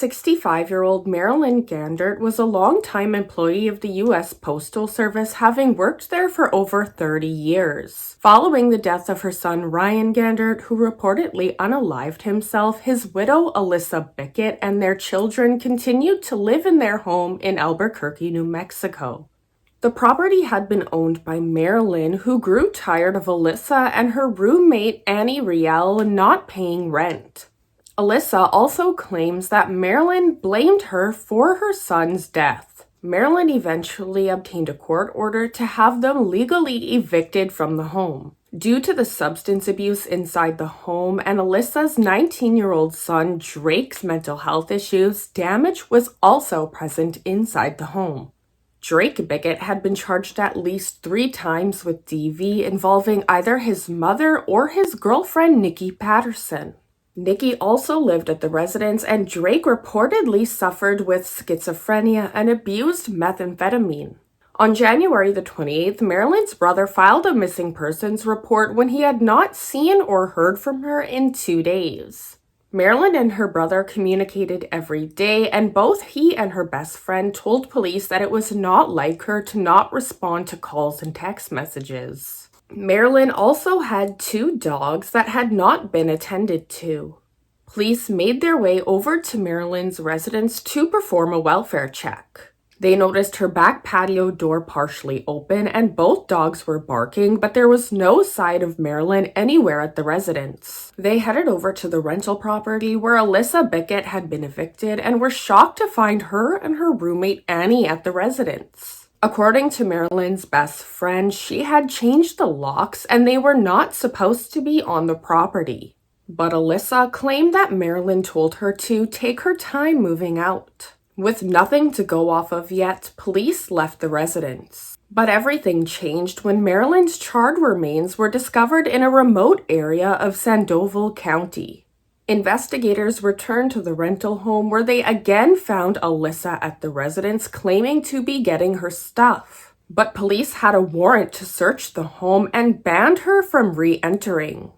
65-year-old Marilyn Gandert was a longtime employee of the U.S. Postal Service, having worked there for over 30 years. Following the death of her son Ryan Gandert, who reportedly unalived himself, his widow Alissa Bickett and their children continued to live in their home in Albuquerque, New Mexico. The property had been owned by Marilyn, who grew tired of Alissa and her roommate Annie Riel not paying rent. Alissa also claims that Marilyn blamed her for her son's death. Marilyn eventually obtained a court order to have them legally evicted from the home. Due to the substance abuse inside the home and Alissa's 19-year-old son Drake's mental health issues, damage was also present inside the home. Drake Bickett had been charged at least 3 times with DV involving either his mother or his girlfriend Nikki Patterson. Nikki also lived at the residence, and Drake reportedly suffered with schizophrenia and abused methamphetamine. On January the 28th, Marilyn's brother filed a missing persons report when he had not seen or heard from her in 2 days. Marilyn and her brother communicated every day, and both he and her best friend told police that it was not like her to not respond to calls and text messages. Marilyn also had 2 dogs that had not been attended to. Police made their way over to Marilyn's residence to perform a welfare check. They noticed her back patio door partially open and both dogs were barking, but there was no sign of Marilyn anywhere at the residence. They headed over to the rental property where Alissa Bickett had been evicted and were shocked to find her and her roommate Annie at the residence. According to Marilyn's best friend, she had changed the locks and they were not supposed to be on the property. But Alissa claimed that Marilyn told her to take her time moving out. With nothing to go off of yet, police left the residence. But everything changed when Marilyn's charred remains were discovered in a remote area of Sandoval County. Investigators returned to the rental home where they again found Alissa at the residence claiming to be getting her stuff. But police had a warrant to search the home and banned her from re-entering.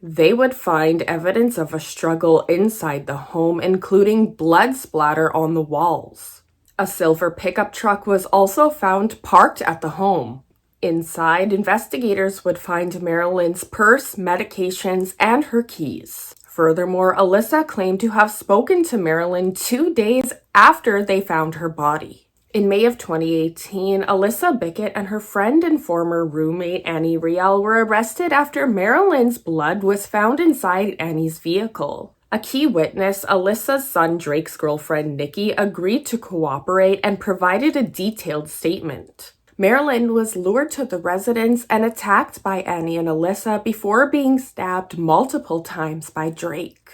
They would find evidence of a struggle inside the home, including blood splatter on the walls. A silver pickup truck was also found parked at the home. Inside, investigators would find Marilyn's purse, medications, and her keys. Furthermore, Alissa claimed to have spoken to Marilyn 2 days after they found her body. In May of 2018, Alissa Bickett and her friend and former roommate Annie Riel were arrested after Marilyn's blood was found inside Annie's vehicle. A key witness, Alissa's son Drake's girlfriend Nikki, agreed to cooperate and provided a detailed statement. Marilyn was lured to the residence and attacked by Annie and Alissa before being stabbed multiple times by Drake.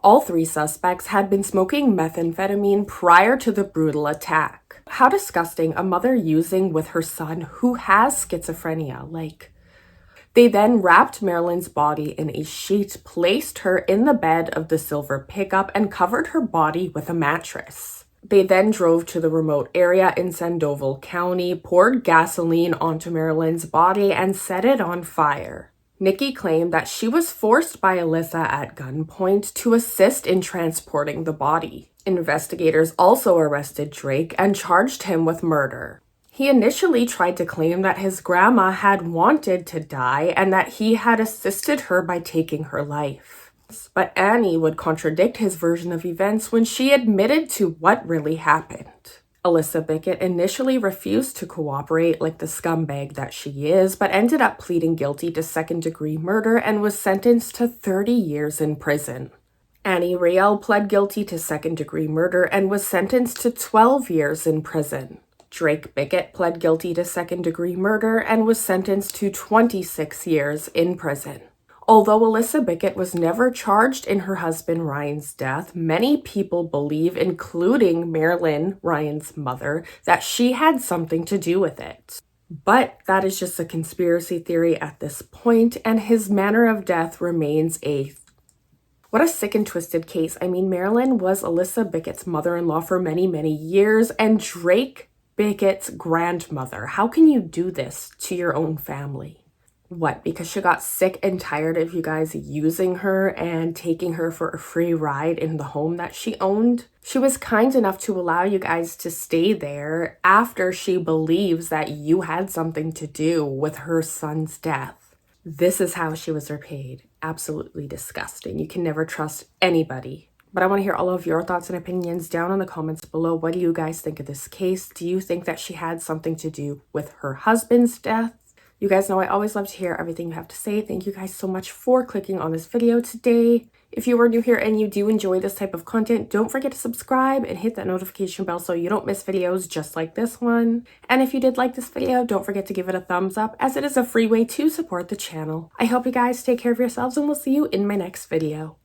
All 3 suspects had been smoking methamphetamine prior to the brutal attack. How disgusting, a mother using with her son who has schizophrenia, They then wrapped Marilyn's body in a sheet, placed her in the bed of the silver pickup, and covered her body with a mattress. They then drove to the remote area in Sandoval County, poured gasoline onto Marilyn's body, and set it on fire. Nikki claimed that she was forced by Alissa at gunpoint to assist in transporting the body. Investigators also arrested Drake and charged him with murder. He initially tried to claim that his grandma had wanted to die and that he had assisted her by taking her life. But Annie would contradict his version of events when she admitted to what really happened. Alissa Bickett initially refused to cooperate like the scumbag that she is, but ended up pleading guilty to second-degree murder and was sentenced to 30 years in prison. Annie Riel pled guilty to second-degree murder and was sentenced to 12 years in prison. Drake Bickett pled guilty to second-degree murder and was sentenced to 26 years in prison. Although Alissa Bickett was never charged in her husband Ryan's death, many people believe, including Marilyn, Ryan's mother, that she had something to do with it. But that is just a conspiracy theory at this point, and his manner of death remains a... What a sick and twisted case. I mean, Marilyn was Alissa Bickett's mother-in-law for many, many years, and Drake Bickett's grandmother. How can you do this to your own family? What, because she got sick and tired of you guys using her and taking her for a free ride in the home that she owned? She was kind enough to allow you guys to stay there after she believes that you had something to do with her son's death. This is how she was repaid. Absolutely disgusting. You can never trust anybody. But I want to hear all of your thoughts and opinions down in the comments below. What do you guys think of this case? Do you think that she had something to do with her husband's death? You guys know I always love to hear everything you have to say. Thank you guys so much for clicking on this video today. If you are new here and you do enjoy this type of content, don't forget to subscribe and hit that notification bell so you don't miss videos just like this one. And if you did like this video, don't forget to give it a thumbs up, as it is a free way to support the channel. I hope you guys take care of yourselves, and we'll see you in my next video.